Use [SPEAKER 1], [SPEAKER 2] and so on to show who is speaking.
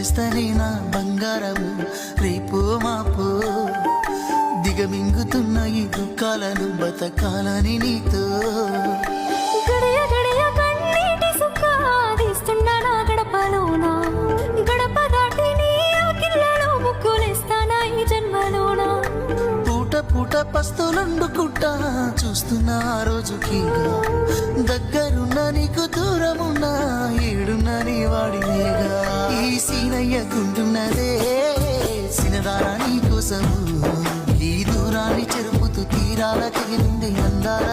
[SPEAKER 1] చేస్తేనే నా బంగారము రేపో మాపో దిగమింగుతున్న ఈ దుఃఖాలను బతకాలని నీతో
[SPEAKER 2] గడియ గడియ కన్నీటి సుఖ తీస్తున్నా నా గడపలోనా గడప దాటి నీ ఆకిళ్ళలో ముక్కులేస్తానా ఈ జన్మలోనా
[SPEAKER 1] పూట పూట పస్తులుండుకుంటా చూస్తున్నా ఆ రోజుకి దగ్గరున్న నీకు దూరమున్నా ఏడున్న నీ వాడినేగా ఈ సీనయ్యకుంటున్నదే సినదారా నీ కోసము ఈ దూరాన్ని చెరుపుతూ తీరాల తెగినుండి అందాల